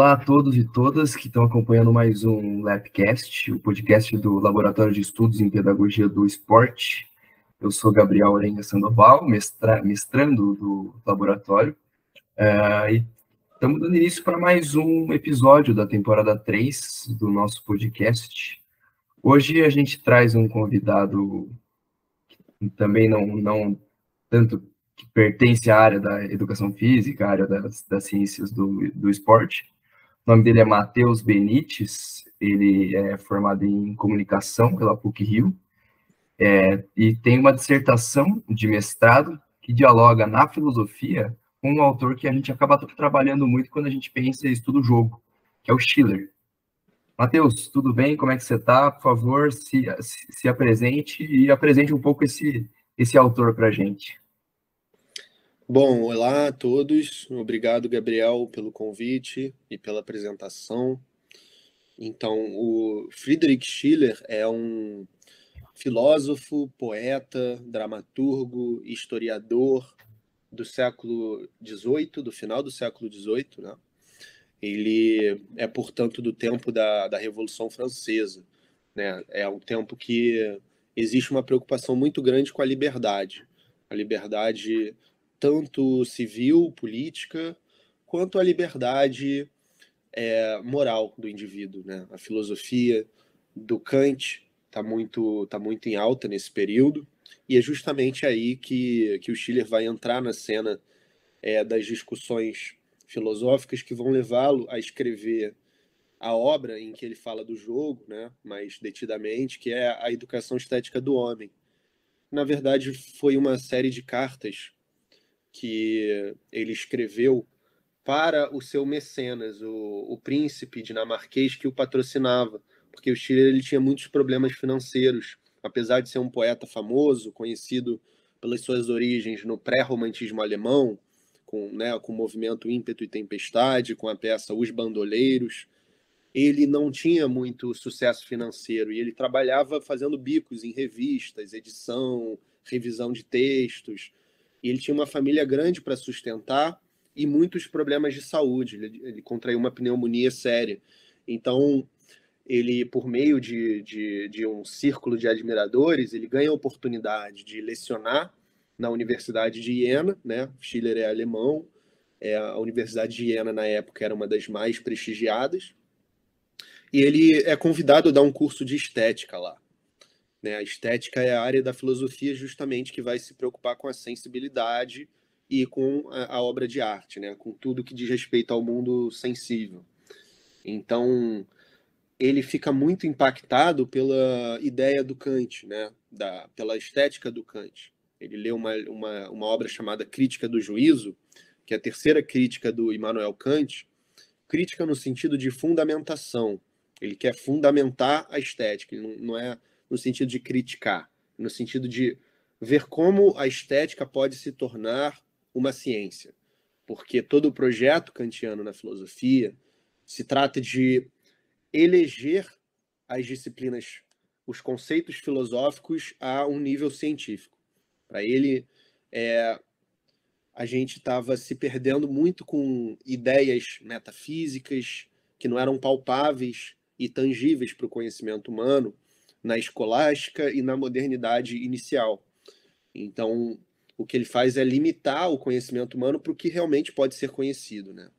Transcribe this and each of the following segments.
Olá a todos e todas que estão acompanhando mais um Labcast, o podcast do Laboratório de Estudos em Pedagogia do Esporte. Eu sou Gabriel Arenga Sandoval, mestrando do laboratório, e estamos dando início para mais um episódio da temporada 3 do nosso podcast. Hoje a gente traz um convidado que também não tanto que pertence à área da educação física, à área das ciências do esporte. O nome dele é Matheus Benites, ele é formado em comunicação pela PUC-Rio, e tem uma dissertação de mestrado que dialoga na filosofia com um autor que a gente acaba trabalhando muito quando a gente pensa e estuda o jogo, que é o Schiller. Matheus, tudo bem? Como é que você está? Por favor, se apresente e apresente um pouco esse autor para a gente. Bom, olá a todos. Obrigado, Gabriel, pelo convite e pela apresentação. Então, o Friedrich Schiller é um filósofo, poeta, dramaturgo, historiador do século XVIII, do final do século XVIII, né? Ele é, portanto, do tempo da Revolução Francesa, né? É um tempo que existe uma preocupação muito grande com a liberdade tanto civil, política, quanto a liberdade moral do indivíduo, né? A filosofia do Kant está muito em alta nesse período, e é justamente aí que o Schiller vai entrar na cena das discussões filosóficas que vão levá-lo a escrever a obra em que ele fala do jogo, né, mais detidamente, que é A Educação Estética do Homem. Na verdade, foi uma série de cartas que ele escreveu para o seu mecenas, o príncipe dinamarquês que o patrocinava, porque o Schiller ele tinha muitos problemas financeiros, apesar de ser um poeta famoso, conhecido pelas suas origens no pré-romantismo alemão, com o movimento Ímpeto e Tempestade, com a peça Os Bandoleiros. Ele não tinha muito sucesso financeiro e ele trabalhava fazendo bicos em revistas, edição, revisão de textos. E ele tinha uma família grande para sustentar e muitos problemas de saúde. Ele contraiu uma pneumonia séria. Então, ele, por meio de um círculo de admiradores, ele ganha a oportunidade de lecionar na Universidade de Iena, né? Schiller é alemão, a Universidade de Iena, na época, era uma das mais prestigiadas, e ele é convidado a dar um curso de estética lá. Né? A estética é a área da filosofia justamente que vai se preocupar com a sensibilidade e com a obra de arte, né? Com tudo que diz respeito ao mundo sensível. Então, ele fica muito impactado pela ideia do Kant, né? Pela estética do Kant. Ele lê uma obra chamada Crítica do Juízo, que é a terceira crítica do Immanuel Kant, crítica no sentido de fundamentação. Ele quer fundamentar a estética, ele não é no sentido de criticar, no sentido de ver como a estética pode se tornar uma ciência. Porque todo o projeto kantiano na filosofia se trata de eleger as disciplinas, os conceitos filosóficos a um nível científico. Para ele, a gente estava se perdendo muito com ideias metafísicas que não eram palpáveis e tangíveis para o conhecimento humano na escolástica e na modernidade inicial. Então, o que ele faz é limitar o conhecimento humano para o que realmente pode ser conhecido, né?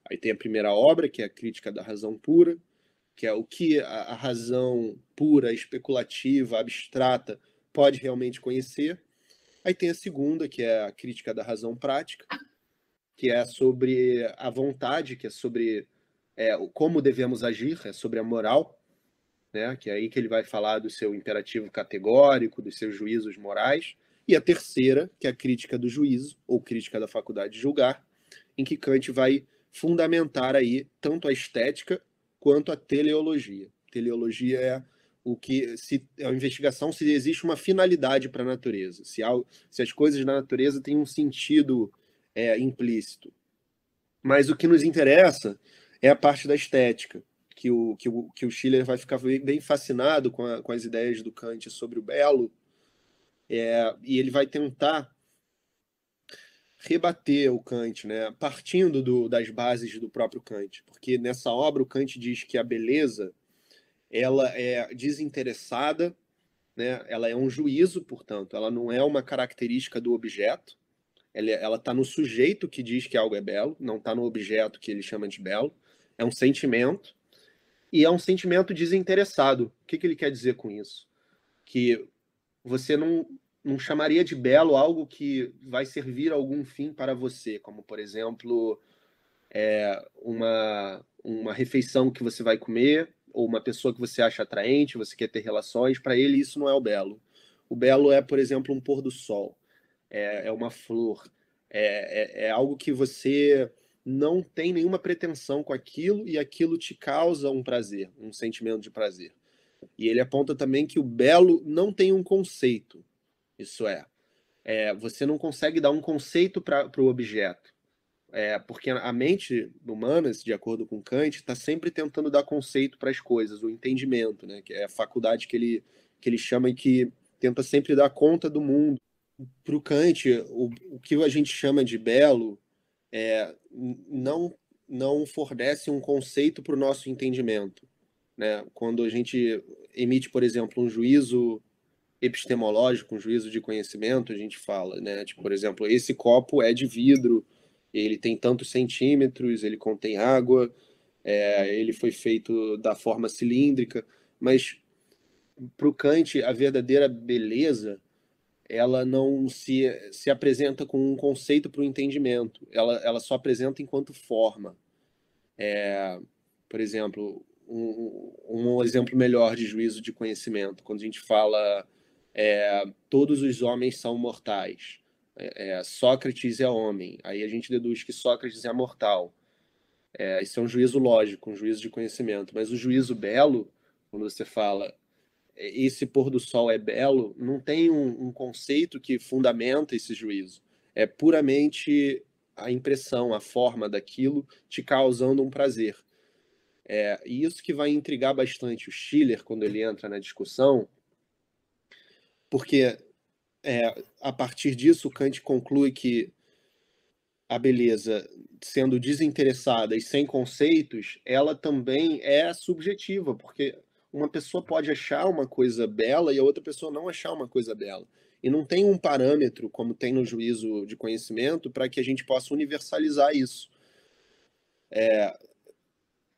Aí tem a primeira obra, que é a Crítica da Razão Pura, que é o que a razão pura, especulativa, abstrata pode realmente conhecer. Aí tem a segunda, que é a Crítica da Razão Prática, que é sobre a vontade, que é sobre como devemos agir, é sobre a moral, né? Que é aí que ele vai falar do seu imperativo categórico, dos seus juízos morais. E a terceira, que é a Crítica do Juízo, ou Crítica da Faculdade de Julgar, em que Kant vai fundamentar aí tanto a estética quanto a teleologia. Teleologia é a investigação se existe uma finalidade para a natureza, se as coisas na natureza têm um sentido implícito. Mas o que nos interessa é a parte da estética, que o Schiller vai ficar bem fascinado com as ideias do Kant sobre o belo, e ele vai tentar rebater o Kant, né, partindo das bases do próprio Kant, porque nessa obra o Kant diz que a beleza ela é desinteressada, né, ela é um juízo, portanto, ela não é uma característica do objeto, ela está no sujeito que diz que algo é belo, não está no objeto que ele chama de belo, é um sentimento, e é um sentimento desinteressado. O que ele quer dizer com isso? Que você não chamaria de belo algo que vai servir a algum fim para você, como, por exemplo, uma refeição que você vai comer, ou uma pessoa que você acha atraente, você quer ter relações. Para ele, isso não é o belo. O belo é, por exemplo, um pôr do sol, é uma flor, é algo que você não tem nenhuma pretensão com aquilo e aquilo te causa um prazer, um sentimento de prazer. E ele aponta também que o belo não tem um conceito. Isso você não consegue dar um conceito para o objeto. Porque a mente humana, de acordo com Kant, está sempre tentando dar conceito para as coisas, o entendimento, né? Que é a faculdade que ele chama e que tenta sempre dar conta do mundo. Para o Kant, o que a gente chama de belo não fornece um conceito para o nosso entendimento, né? Quando a gente emite, por exemplo, um juízo epistemológico, um juízo de conhecimento, a gente fala, né? Tipo, por exemplo, esse copo é de vidro, ele tem tantos centímetros, ele contém água, ele foi feito da forma cilíndrica, mas para o Kant, a verdadeira beleza ela não se apresenta com um conceito para o entendimento, ela só apresenta enquanto forma. Por exemplo, um exemplo melhor de juízo de conhecimento, quando a gente fala todos os homens são mortais, Sócrates é homem, aí a gente deduz que Sócrates é mortal. Isso é um juízo lógico, um juízo de conhecimento, mas o juízo belo, quando você fala esse pôr do sol é belo, não tem um conceito que fundamenta esse juízo. É puramente a impressão, a forma daquilo te causando um prazer. E isso que vai intrigar bastante o Schiller quando ele entra na discussão, porque a partir disso Kant conclui que a beleza, sendo desinteressada e sem conceitos, ela também é subjetiva, porque uma pessoa pode achar uma coisa bela e a outra pessoa não achar uma coisa bela. E não tem um parâmetro, como tem no juízo de conhecimento, para que a gente possa universalizar isso.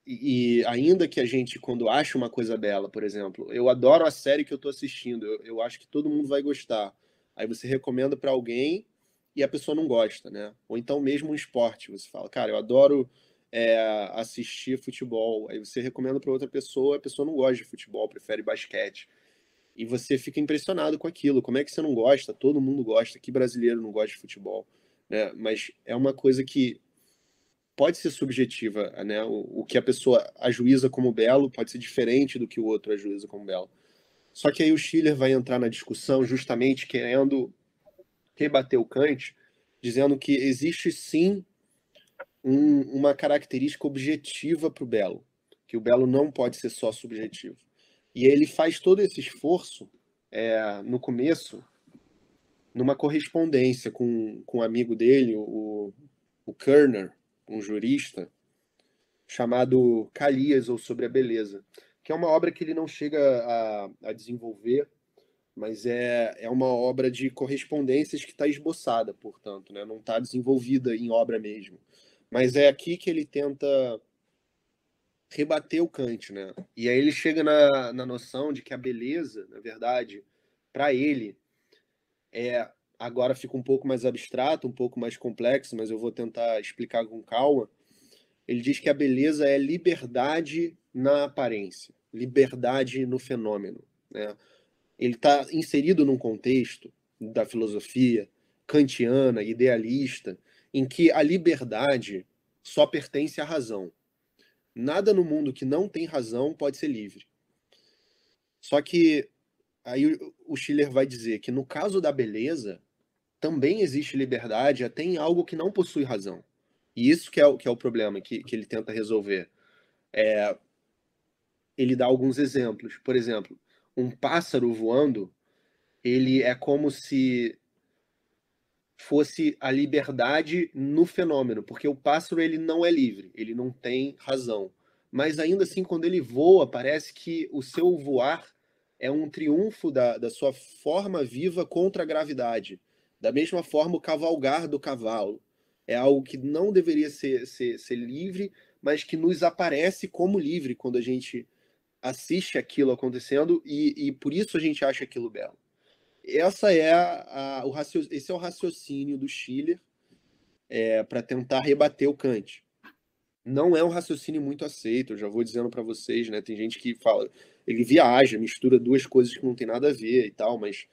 E ainda que a gente, quando acha uma coisa bela, por exemplo, eu adoro a série que eu estou assistindo, eu acho que todo mundo vai gostar. Aí você recomenda para alguém e a pessoa não gosta, né? Ou então mesmo um esporte, você fala, cara, eu adoro assistir futebol. Aí você recomenda para outra pessoa, a pessoa não gosta de futebol, prefere basquete. E você fica impressionado com aquilo. Como é que você não gosta? Todo mundo gosta. Que brasileiro não gosta de futebol? Né? Mas é uma coisa que pode ser subjetiva, né? O que a pessoa ajuiza como belo pode ser diferente do que o outro ajuiza como belo. Só que aí o Schiller vai entrar na discussão justamente querendo rebater o Kant, dizendo que existe sim uma característica objetiva para o belo, que o belo não pode ser só subjetivo. E aí ele faz todo esse esforço no começo, numa correspondência com um amigo dele, o Kerner, um jurista, chamado Calias, ou Sobre a Beleza, que é uma obra que ele não chega a desenvolver, mas é uma obra de correspondências que está esboçada, portanto, né? Não está desenvolvida em obra mesmo. Mas é aqui que ele tenta rebater o Kant, né? E aí ele chega na noção de que a beleza, na verdade, para ele, agora fica um pouco mais abstrato, um pouco mais complexo, mas eu vou tentar explicar com calma. Ele diz que a beleza é liberdade na aparência, liberdade no fenômeno, né? Ele está inserido num contexto da filosofia kantiana, idealista, em que a liberdade só pertence à razão. Nada no mundo que não tem razão pode ser livre. Só que aí o Schiller vai dizer que no caso da beleza também existe liberdade até em algo que não possui razão. E isso que é o problema que ele tenta resolver. Ele dá alguns exemplos. Por exemplo, um pássaro voando, ele é como se fosse a liberdade no fenômeno, porque o pássaro ele não é livre, ele não tem razão. Mas ainda assim, quando ele voa, parece que o seu voar é um triunfo da sua forma viva contra a gravidade. Da mesma forma, o cavalgar do cavalo é algo que não deveria ser livre, mas que nos aparece como livre quando a gente assiste aquilo acontecendo e por isso a gente acha aquilo belo. Essa é esse é o raciocínio do Schiller para tentar rebater o Kant. Não é um raciocínio muito aceito, eu já vou dizendo para vocês, né? Tem gente que fala, ele viaja, mistura duas coisas que não tem nada a ver e tal, mas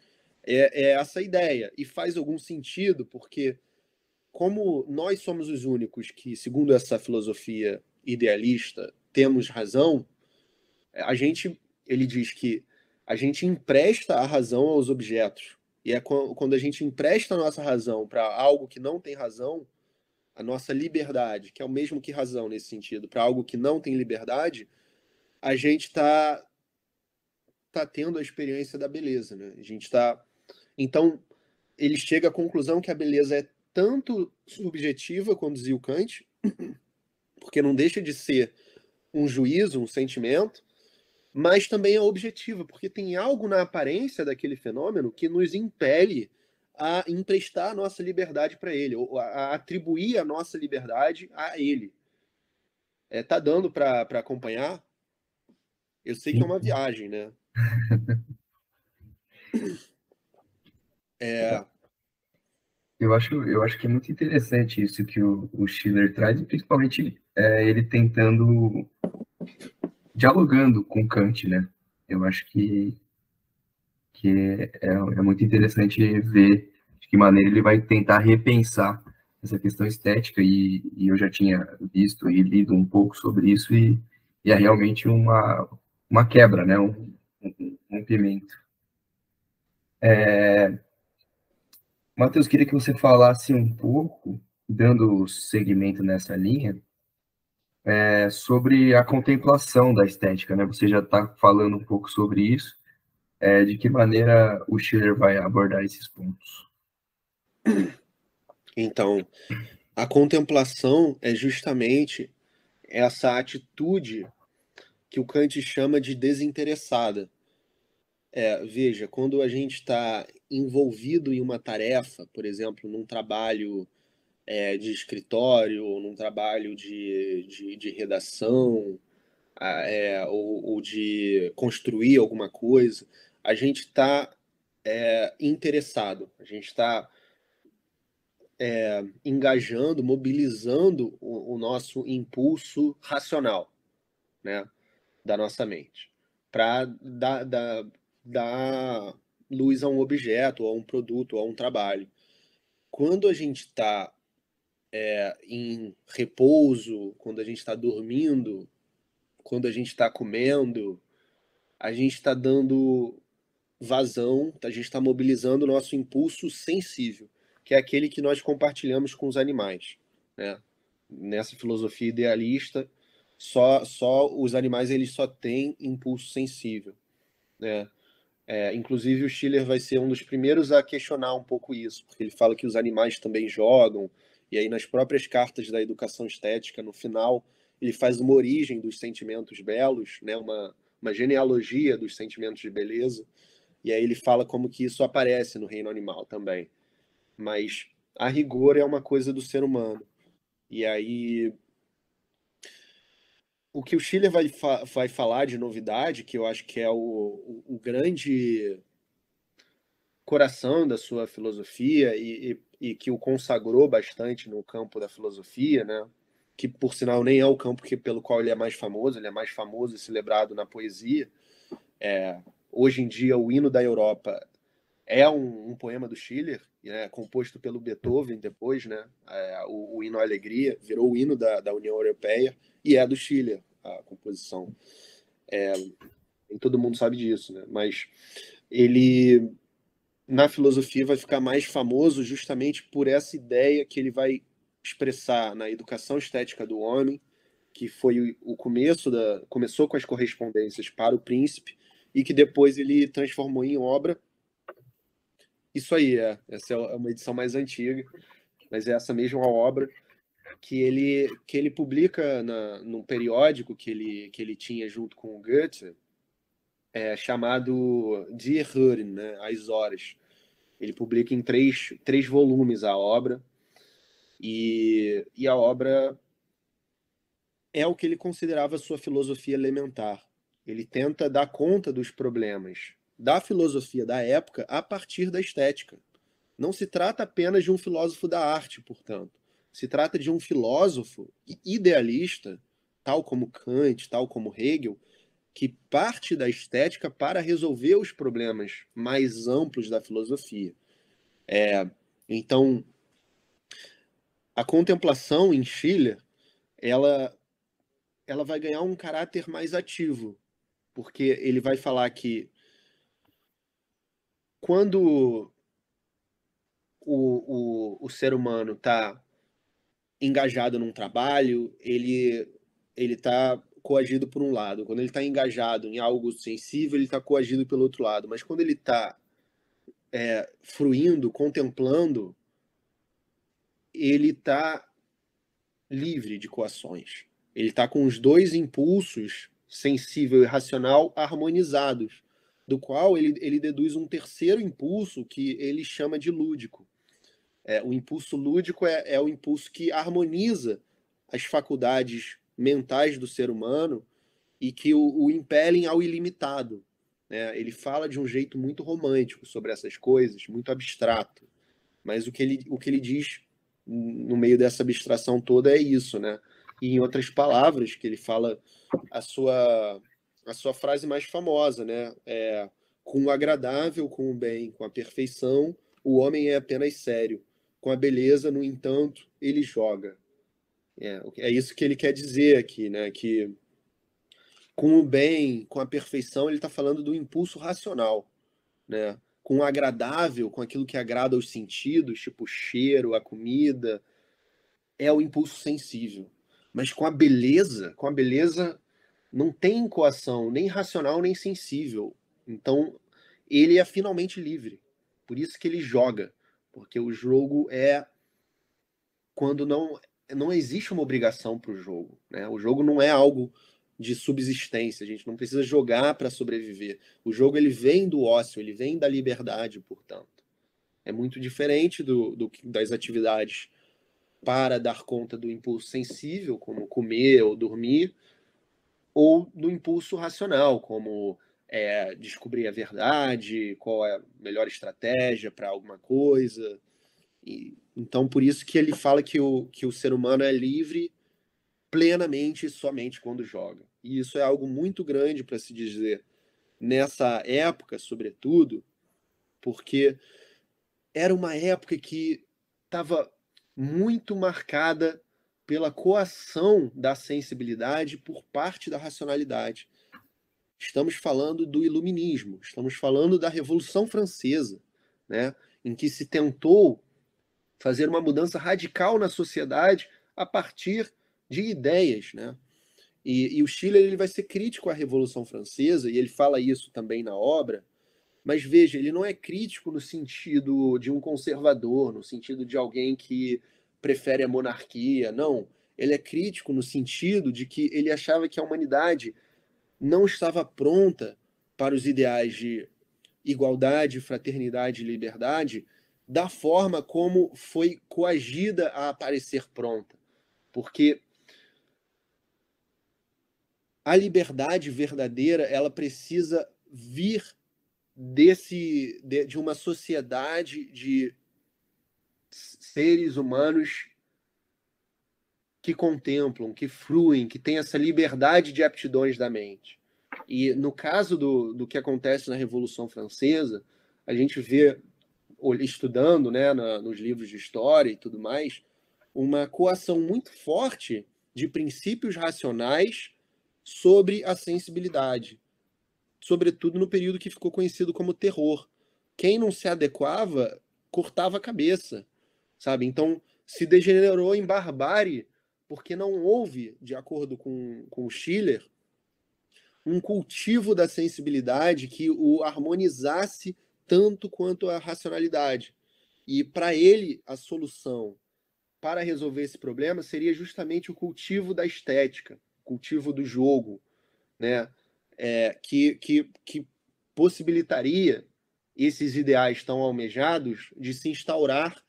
é essa a ideia. E faz algum sentido, porque como nós somos os únicos que, segundo essa filosofia idealista, temos razão, a gente, ele diz que a gente empresta a razão aos objetos. E é quando a gente empresta a nossa razão para algo que não tem razão, a nossa liberdade, que é o mesmo que razão nesse sentido, para algo que não tem liberdade, a gente tá tendo a experiência da beleza, né? A gente tá. Então, ele chega à conclusão que a beleza é tanto subjetiva, como dizia o Kant, porque não deixa de ser um juízo, um sentimento, mas também é objetiva, porque tem algo na aparência daquele fenômeno que nos impele a emprestar a nossa liberdade para ele, ou a atribuir a nossa liberdade a ele. Tá dando para acompanhar? Eu sei que é Sim. uma viagem, né? É, Eu acho que é muito interessante isso que o Schiller traz, e principalmente ele tentando, dialogando com Kant, né? Eu acho que é muito interessante ver de que maneira ele vai tentar repensar essa questão estética, e eu já tinha visto e lido um pouco sobre isso, e é realmente uma quebra, né? Um rompimento. Matheus, queria que você falasse um pouco, dando seguimento nessa linha, sobre a contemplação da estética, né? Você já está falando um pouco sobre isso, de que maneira o Schiller vai abordar esses pontos. então, a contemplação é justamente essa atitude que o Kant chama de desinteressada. Veja, quando a gente está envolvido em uma tarefa, por exemplo, num trabalho de escritório, ou num trabalho de redação, ou de construir alguma coisa, a gente está interessado, a gente está engajando, mobilizando o nosso impulso racional, né, da nossa mente, para dar luz a um objeto, a um produto, a um trabalho. Quando a gente está em repouso, quando a gente está dormindo, quando a gente está comendo, a gente está dando vazão, a gente está mobilizando o nosso impulso sensível, que é aquele que nós compartilhamos com os animais, né? Nessa filosofia idealista, só os animais eles só têm impulso sensível, né? Inclusive o Schiller vai ser um dos primeiros a questionar um pouco isso, porque ele fala que os animais também jogam, e aí nas próprias cartas da educação estética, no final, ele faz uma origem dos sentimentos belos, né? Uma genealogia dos sentimentos de beleza, e aí ele fala como que isso aparece no reino animal também. Mas a rigor é uma coisa do ser humano. E aí o que o Schiller vai falar de novidade, que eu acho que é o grande coração da sua filosofia e que o consagrou bastante no campo da filosofia, né? Que por sinal nem é o campo pelo qual ele é mais famoso e celebrado na poesia. Hoje em dia, o hino da Europa é um poema do Schiller, né, composto pelo Beethoven depois, né, o hino à alegria, virou o hino da União Europeia, e é do Schiller, a composição. Nem todo mundo sabe disso, né, mas ele, na filosofia, vai ficar mais famoso justamente por essa ideia que ele vai expressar na educação estética do homem, que foi o começou com as correspondências para o príncipe, e que depois ele transformou em obra Isso aí, essa é uma edição mais antiga, mas é essa mesma obra que ele publica num periódico que ele tinha junto com o Goethe, chamado Die Hören, né, As Horas. Ele publica em três volumes a obra, e a obra é o que ele considerava sua filosofia elementar. Ele tenta dar conta dos problemas da filosofia da época a partir da estética. Não se trata apenas de um filósofo da arte, portanto. Se trata de um filósofo idealista, tal como Kant, tal como Hegel, que parte da estética para resolver os problemas mais amplos da filosofia. Então, a contemplação em Schiller, ela vai ganhar um caráter mais ativo, porque ele vai falar que quando o ser humano está engajado num trabalho, ele está coagido por um lado. Quando ele está engajado em algo sensível, ele está coagido pelo outro lado. Mas quando ele está fruindo, contemplando, ele está livre de coações. Ele está com os dois impulsos, sensível e racional, harmonizados, do qual ele deduz um terceiro impulso que ele chama de lúdico. O impulso lúdico é o impulso que harmoniza as faculdades mentais do ser humano e que o impelem ao ilimitado. Né? Ele fala de um jeito muito romântico sobre essas coisas, muito abstrato. Mas o que ele diz no meio dessa abstração toda é isso, né? E em outras palavras, que ele fala a sua frase mais famosa, né? Com o agradável, com o bem, com a perfeição, o homem é apenas sério. Com a beleza, no entanto, ele joga. É isso que ele quer dizer aqui, né? Que com o bem, com a perfeição, ele está falando do impulso racional, né? Com o agradável, com aquilo que agrada aos sentidos, tipo o cheiro, a comida, é o impulso sensível. Mas com a beleza não tem coação, nem racional, nem sensível. Então, ele é finalmente livre. Por isso que ele joga. Porque o jogo é quando não existe uma obrigação para o jogo. Né? O jogo não é algo de subsistência. A gente não precisa jogar para sobreviver. O jogo ele vem do ócio, ele vem da liberdade, portanto. É muito diferente das atividades para dar conta do impulso sensível, como comer ou dormir, ou do impulso racional, como descobrir a verdade, qual é a melhor estratégia para alguma coisa. Então, por isso que ele fala que o ser humano é livre plenamente e somente quando joga. E isso é algo muito grande para se dizer nessa época, sobretudo, porque era uma época que estava muito marcada pela coação da sensibilidade por parte da racionalidade. Estamos falando do iluminismo, estamos falando da Revolução Francesa, né, em que se tentou fazer uma mudança radical na sociedade a partir de ideias, né? E o Schiller ele vai ser crítico à Revolução Francesa, e ele fala isso também na obra, mas veja, ele não é crítico no sentido de um conservador, no sentido de alguém que prefere a monarquia, não. Ele é crítico no sentido de que ele achava que a humanidade não estava pronta para os ideais de igualdade, fraternidade e liberdade da forma como foi coagida a aparecer pronta. Porque a liberdade verdadeira, ela precisa vir de uma sociedade de seres humanos que contemplam, que fruem, que têm essa liberdade de aptidões da mente. E no caso do que acontece na Revolução Francesa, a gente vê, estudando, né, nos livros de história e tudo mais, uma coação muito forte de princípios racionais sobre a sensibilidade, sobretudo no período que ficou conhecido como terror. Quem não se adequava cortava a cabeça, sabe? Então se degenerou em barbárie porque não houve, de acordo com Schiller, um cultivo da sensibilidade que o harmonizasse tanto quanto a racionalidade. E para ele, a solução para resolver esse problema seria justamente o cultivo da estética, cultivo do jogo, né? Que possibilitaria esses ideais tão almejados de se instaurar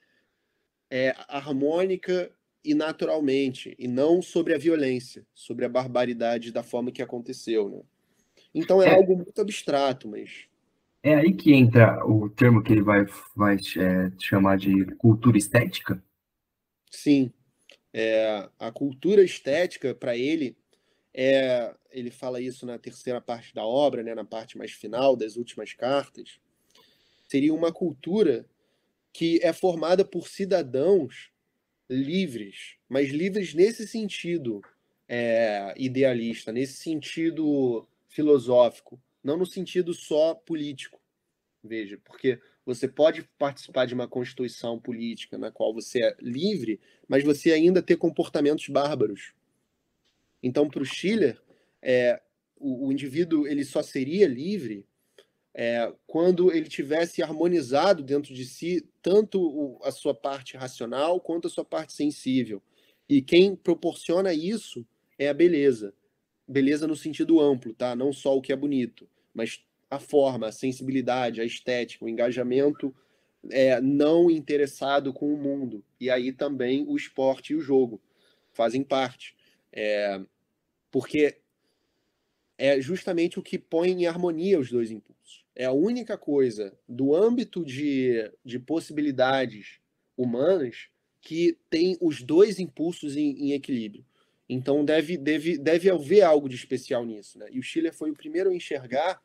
harmônica e naturalmente, e não sobre a violência, sobre a barbaridade da forma que aconteceu, né? Então é algo muito abstrato, mas... É aí que entra o termo que ele vai chamar de cultura estética? Sim, a cultura estética, para ele, ele fala isso na terceira parte da obra, né, na parte mais final das últimas cartas, seria uma cultura que é formada por cidadãos livres, mas livres nesse sentido idealista, nesse sentido filosófico, não no sentido só político. Veja, porque você pode participar de uma constituição política na qual você é livre, mas você ainda ter comportamentos bárbaros. Então, para o Schiller, o indivíduo ele só seria livre quando ele tivesse harmonizado dentro de si tanto a sua parte racional quanto a sua parte sensível. E quem proporciona isso é a beleza. Beleza no sentido amplo, tá? Não só o que é bonito, mas a forma, a sensibilidade, a estética, o engajamento não interessado com o mundo. E aí também o esporte e o jogo fazem parte. Porque é justamente o que põe em harmonia os dois impulsos. É a única coisa do âmbito de possibilidades humanas que tem os dois impulsos em equilíbrio. Então deve haver algo de especial nisso, né? E o Schiller foi o primeiro a enxergar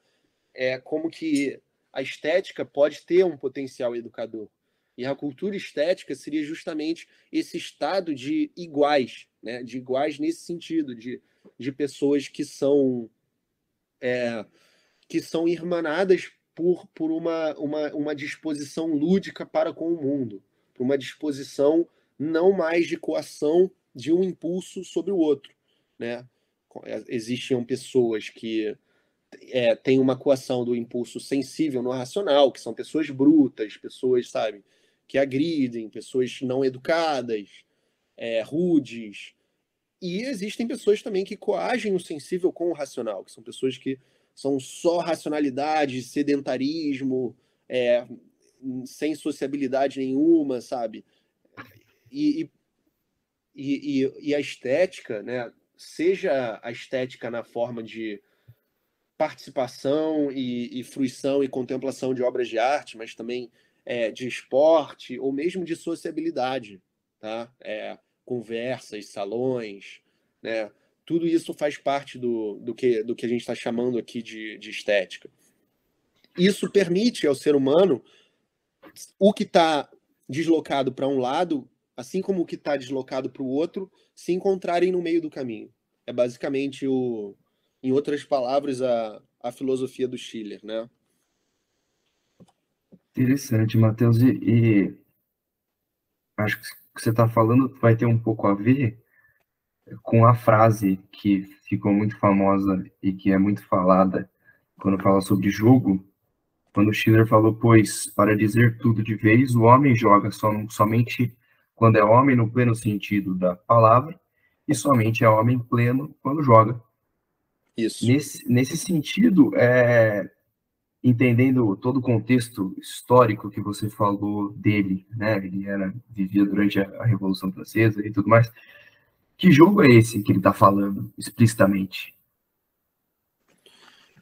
como que a estética pode ter um potencial educador. E a cultura estética seria justamente esse estado de iguais, né? De iguais nesse sentido, de pessoas que são irmanadas por uma disposição lúdica para com o mundo, por uma disposição não mais de coação de um impulso sobre o outro, né? Existiam pessoas que têm uma coação do impulso sensível no racional, que são pessoas brutas, pessoas, sabe, que agridem, pessoas não educadas, rudes. E existem pessoas também que coagem o sensível com o racional, que são pessoas que são só racionalidade, sedentarismo, sem sociabilidade nenhuma, sabe? E, e a estética, né? Seja a estética na forma de participação e fruição e contemplação de obras de arte, mas também de esporte ou mesmo de sociabilidade, tá? Conversas, salões, né? Tudo isso faz parte do que a gente está chamando aqui de estética. Isso permite ao ser humano o que está deslocado para um lado, assim como o que está deslocado para o outro, se encontrarem no meio do caminho. É basicamente em outras palavras, a filosofia do Schiller, né? Interessante, Matheus. E acho que o que você está falando vai ter um pouco a ver com a frase que ficou muito famosa e que é muito falada quando fala sobre jogo, quando Schiller falou, pois, para dizer tudo de vez, o homem joga somente quando é homem no pleno sentido da palavra, e somente é homem pleno quando joga. Isso. Nesse sentido, entendendo todo o contexto histórico que você falou dele, né? Ele vivia durante a Revolução Francesa e tudo mais. Que jogo é esse que ele está falando explicitamente?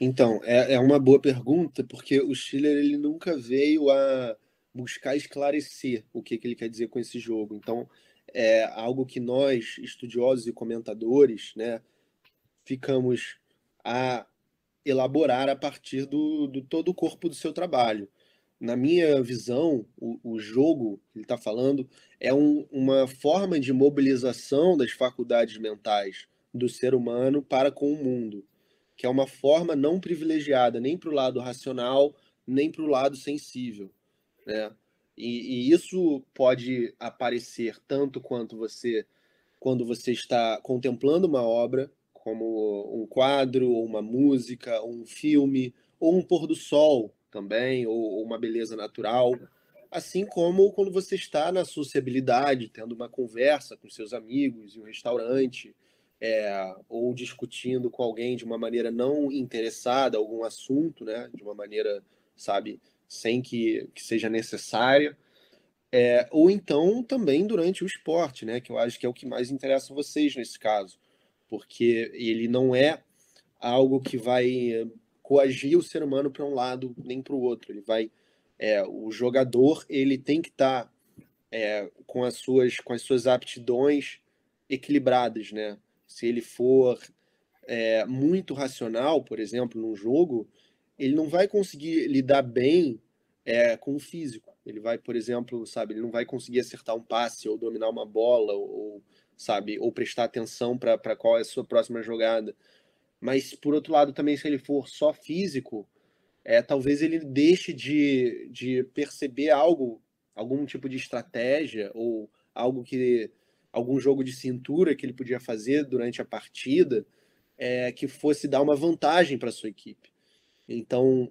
Então, é uma boa pergunta, porque o Schiller ele nunca veio a buscar esclarecer o que ele quer dizer com esse jogo. Então, é algo que nós, estudiosos e comentadores, né, ficamos a elaborar a partir do todo o corpo do seu trabalho. Na minha visão, o jogo que ele está falando é uma forma de mobilização das faculdades mentais do ser humano para com o mundo, que é uma forma não privilegiada nem para o lado racional, nem para o lado sensível, né? E isso pode aparecer tanto quando você está contemplando uma obra, como um quadro, ou uma música, ou um filme, ou um pôr do sol, também, ou uma beleza natural. Assim como quando você está na sociabilidade, tendo uma conversa com seus amigos em um restaurante, ou discutindo com alguém de uma maneira não interessada, algum assunto, né, de uma maneira, sabe, sem que seja necessária. Ou então também durante o esporte, né, que eu acho que é o que mais interessa a vocês nesse caso, porque ele não é algo que vai coagir o ser humano para um lado nem para o outro. Ele vai, o jogador ele tem que estar com as suas aptidões equilibradas, né? Se ele for muito racional, por exemplo, num jogo, ele não vai conseguir lidar bem com o físico. Ele vai, por exemplo, sabe, ele não vai conseguir acertar um passe ou dominar uma bola ou sabe, ou prestar atenção para qual é a sua próxima jogada. Mas por outro lado, também se ele for só físico, talvez ele deixe de perceber algo, algum tipo de estratégia ou algum jogo de cintura que ele podia fazer durante a partida, que fosse dar uma vantagem para sua equipe. Então,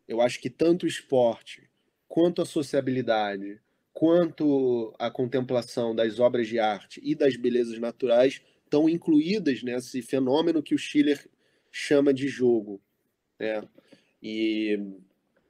eu acho que tanto o esporte, quanto a sociabilidade, quanto a contemplação das obras de arte e das belezas naturais estão incluídas nesse fenômeno que o Schiller chama de jogo, né? E,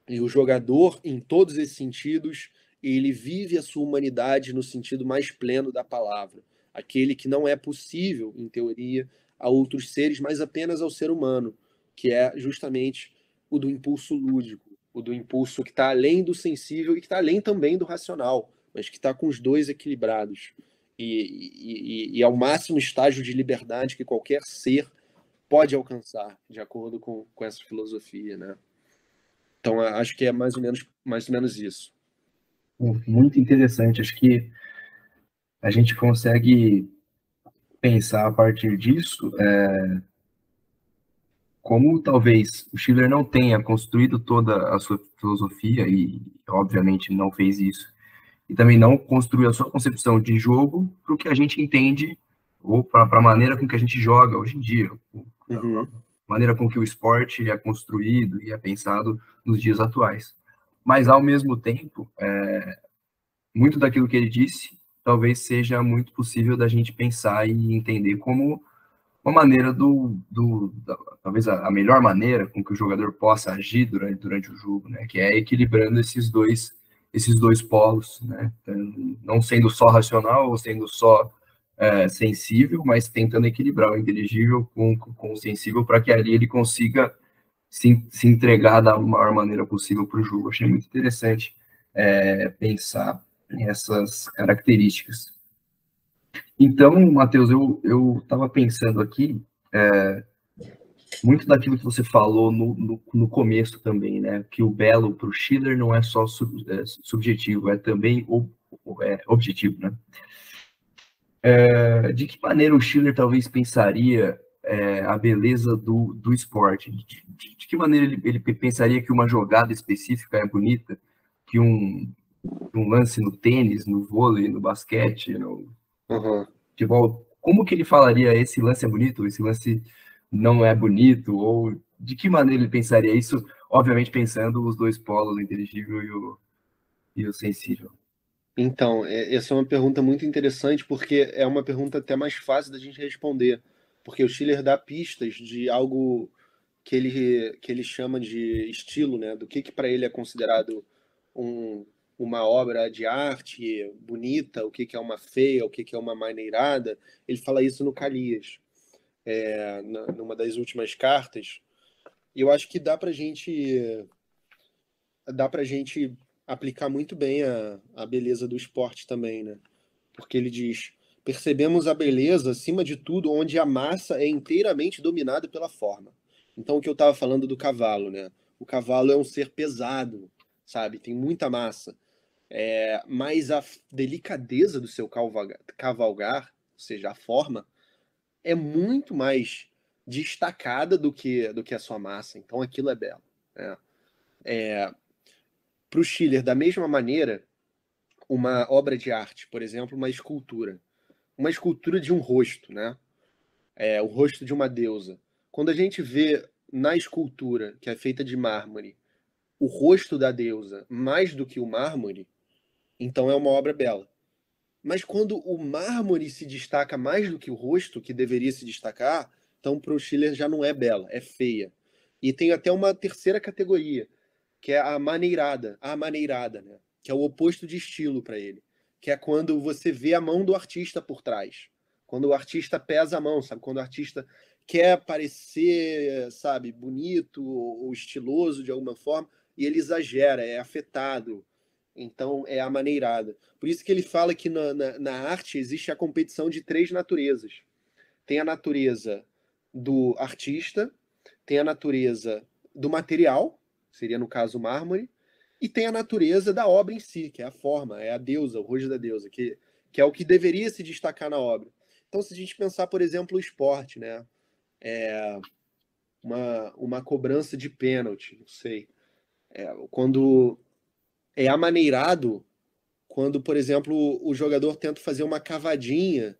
e o jogador, em todos esses sentidos, ele vive a sua humanidade no sentido mais pleno da palavra. Aquele que não é possível, em teoria, a outros seres, mas apenas ao ser humano, que é justamente o do impulso lúdico, o do impulso que está além do sensível e que está além também do racional, mas que está com os dois equilibrados. E é o máximo estágio de liberdade que qualquer ser pode alcançar, de acordo com essa filosofia, né? Então, acho que é mais ou menos isso. Muito interessante. Acho que a gente consegue pensar a partir disso como talvez o Schiller não tenha construído toda a sua filosofia, e obviamente não fez isso, e também não construiu a sua concepção de jogo para o que a gente entende, ou para a maneira com que a gente joga hoje em dia, a maneira com que o esporte é construído e é pensado nos dias atuais. Mas, ao mesmo tempo, muito daquilo que ele disse talvez seja muito possível da gente pensar e entender como uma maneira talvez a melhor maneira com que o jogador possa agir durante o jogo, né? Que é equilibrando esses dois polos, né? Não sendo só racional ou sendo só sensível, mas tentando equilibrar o inteligível com o sensível para que ali ele consiga se entregar da maior maneira possível para o jogo. Achei muito interessante pensar nessas características. Então, Matheus, eu estava pensando aqui, muito daquilo que você falou no começo também, né? Que o belo para o Schiller não é só subjetivo, é também objetivo, né? De que maneira o Schiller talvez pensaria a beleza do esporte? De que maneira ele pensaria que uma jogada específica é bonita, que um lance no tênis, no vôlei, no basquete, no futebol, como que ele falaria esse lance é bonito, esse lance não é bonito, ou de que maneira ele pensaria isso, obviamente pensando os dois polos, o inteligível e o sensível? Então, essa é uma pergunta muito interessante, porque é uma pergunta até mais fácil da gente responder, porque o Schiller dá pistas de algo que ele chama de estilo, né? Do que para ele é considerado uma obra de arte bonita, o que é uma feia, o que é uma maneirada. Ele fala isso no Calias, numa das últimas cartas. E eu acho que dá pra gente aplicar muito bem a beleza do esporte também, né? Porque ele diz: percebemos a beleza, acima de tudo, onde a massa é inteiramente dominada pela forma. Então, o que eu estava falando do cavalo, né? O cavalo é um ser pesado, sabe? Tem muita massa. Mas a delicadeza do seu cavalgar, ou seja, a forma, é muito mais destacada do que a sua massa. Então, aquilo é belo, né? Para o Schiller, da mesma maneira, uma obra de arte, por exemplo, uma escultura de um rosto, né? O rosto de uma deusa. Quando a gente vê na escultura, que é feita de mármore, o rosto da deusa mais do que o mármore, então é uma obra bela. Mas quando o mármore se destaca mais do que o rosto, que deveria se destacar, então para o Schiller já não é bela, é feia. E tem até uma terceira categoria, que é a maneirada, né? Que é o oposto de estilo para ele, que é quando você vê a mão do artista por trás, quando o artista pesa a mão, sabe? Quando o artista quer parecer, sabe, bonito ou estiloso de alguma forma, e ele exagera, é afetado. Então é a maneirada. Por isso que ele fala que na arte existe a competição de três naturezas. Tem a natureza do artista, tem a natureza do material, seria no caso o mármore, e tem a natureza da obra em si, que é a forma, é a deusa, o rosto da deusa, que é o que deveria se destacar na obra. Então, se a gente pensar, por exemplo, o esporte, né? Uma cobrança de pênalti, não sei. Quando é amaneirado, quando, por exemplo, o jogador tenta fazer uma cavadinha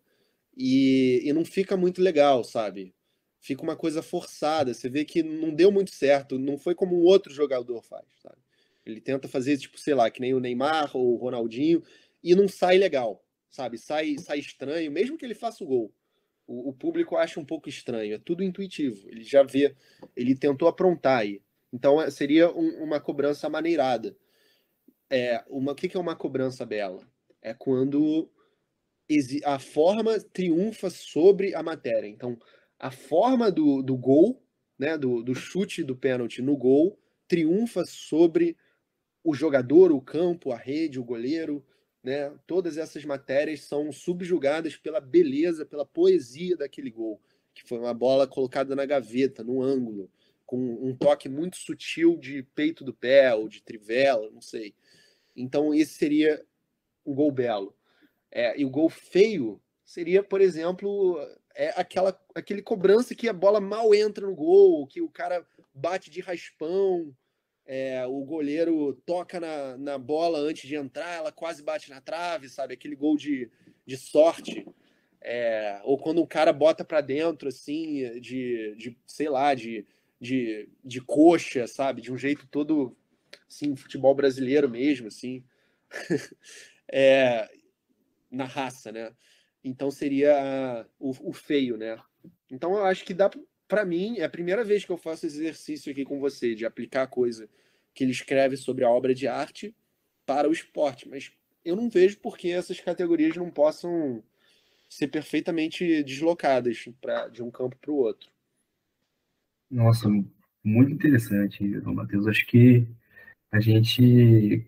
e não fica muito legal, sabe? Fica uma coisa forçada, você vê que não deu muito certo, não foi como um outro jogador faz, sabe? Ele tenta fazer, tipo, sei lá, que nem o Neymar ou o Ronaldinho, e não sai legal, sabe? Sai estranho, mesmo que ele faça o gol. O público acha um pouco estranho, é tudo intuitivo, ele já vê, ele tentou aprontar aí. Então seria uma cobrança maneirada. O que é uma cobrança bela? É quando a forma triunfa sobre a matéria. Então, a forma do gol, né, do chute do pênalti no gol, triunfa sobre o jogador, o campo, a rede, o goleiro. Né? Todas essas matérias são subjugadas pela beleza, pela poesia daquele gol, que foi uma bola colocada na gaveta, no ângulo, com um toque muito sutil de peito do pé ou de trivela, não sei. Então, esse seria um gol belo. E o gol feio seria, por exemplo, aquele cobrança que a bola mal entra no gol, que o cara bate de raspão, o goleiro toca na bola antes de entrar, ela quase bate na trave, sabe? Aquele gol de sorte. Ou quando o cara bota para dentro, assim, sei lá, de coxa, sabe? De um jeito todo, assim, futebol brasileiro mesmo, assim. Na raça, né? Então seria o feio, né? Então eu acho que dá para mim, é a primeira vez que eu faço esse exercício aqui com você, de aplicar a coisa que ele escreve sobre a obra de arte para o esporte, mas eu não vejo por que essas categorias não possam ser perfeitamente deslocadas de um campo para o outro. Nossa, muito interessante, Matheus. Acho que a gente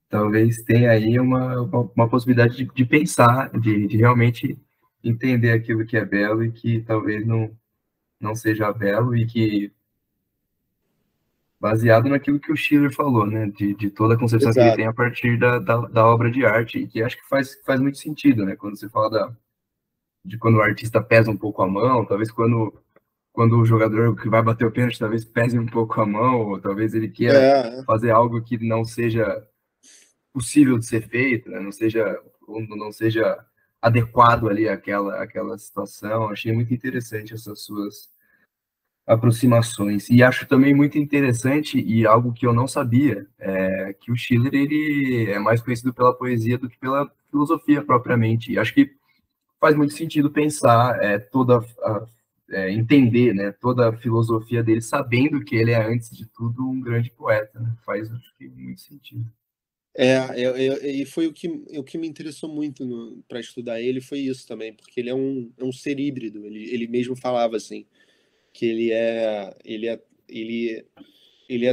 talvez tenha aí uma possibilidade de pensar, de realmente entender aquilo que é belo e que talvez não seja belo, e que, baseado naquilo que o Schiller falou, né, de toda a concepção que ele Exato. tem a partir da obra de arte, e que acho que faz muito sentido, né, quando você fala de quando o artista pesa um pouco a mão, talvez quando o jogador que vai bater o pênalti talvez pese um pouco a mão, ou talvez ele queira É, fazer algo que não seja possível de ser feito, né? Não seja adequado ali àquela situação. Achei muito interessante essas suas aproximações. E acho também muito interessante, e algo que eu não sabia, que o Schiller ele é mais conhecido pela poesia do que pela filosofia propriamente. E acho que faz muito sentido pensar entender, né, toda a filosofia dele, sabendo que ele é, antes de tudo, um grande poeta. Né? Faz, acho que, muito sentido. E foi o que me interessou muito para estudar ele, foi isso também, porque ele é um ser híbrido, ele mesmo falava assim, que ele é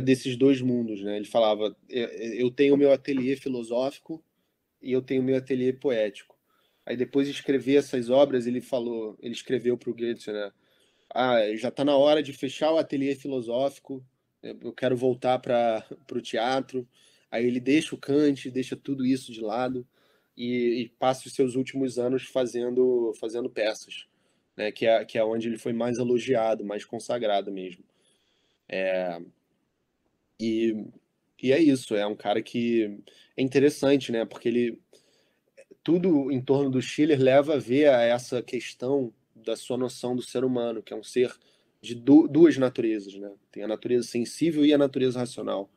desses dois mundos, né? Ele falava, eu tenho o meu ateliê filosófico e eu tenho o meu ateliê poético. Aí depois de escrever essas obras, ele escreveu para o Goethe, né? Já está na hora de fechar o ateliê filosófico, eu quero voltar para o teatro. Aí ele deixa o Kant, deixa tudo isso de lado e passa os seus últimos anos fazendo peças, né? Que é onde ele foi mais elogiado, mais consagrado mesmo. E, e é isso, é um cara que é interessante, né? Porque tudo em torno do Schiller leva a ver a essa questão da sua noção do ser humano, que é um ser de duas naturezas, né? Tem a natureza sensível e a natureza racional.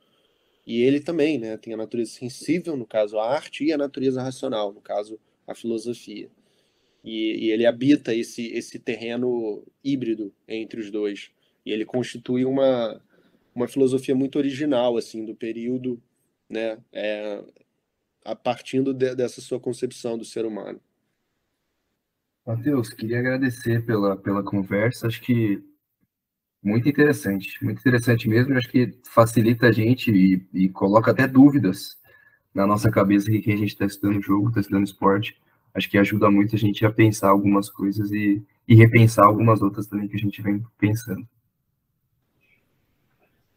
E ele também, né, tem a natureza sensível, no caso a arte, e a natureza racional, no caso a filosofia. E ele habita esse terreno híbrido entre os dois. E ele constitui uma filosofia muito original, assim, do período, né, a partindo dessa sua concepção do ser humano. Matheus, queria agradecer pela conversa. Acho que muito interessante mesmo. Acho que facilita a gente e coloca até dúvidas na nossa cabeça que a gente está estudando jogo, está estudando esporte. Acho que ajuda muito a gente a pensar algumas coisas e repensar algumas outras também que a gente vem pensando.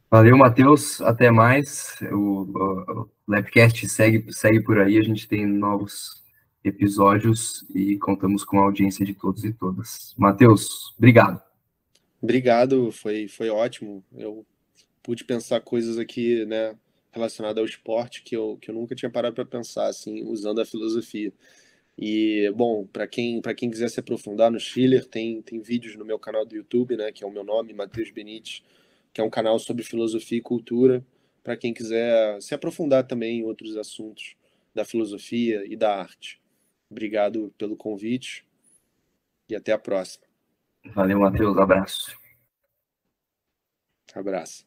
Valeu, Matheus. Até mais. O Labcast segue por aí. A gente tem novos episódios e contamos com a audiência de todos e todas. Matheus, obrigado. Obrigado, foi ótimo. Eu pude pensar coisas aqui, né, relacionadas ao esporte que eu nunca tinha parado para pensar, assim, usando a filosofia. E, bom, para quem quiser se aprofundar no Schiller, tem vídeos no meu canal do YouTube, né, que é o meu nome, Matheus Benites, que é um canal sobre filosofia e cultura, para quem quiser se aprofundar também em outros assuntos da filosofia e da arte. Obrigado pelo convite e até a próxima. Valeu, Matheus. Abraço. Abraço.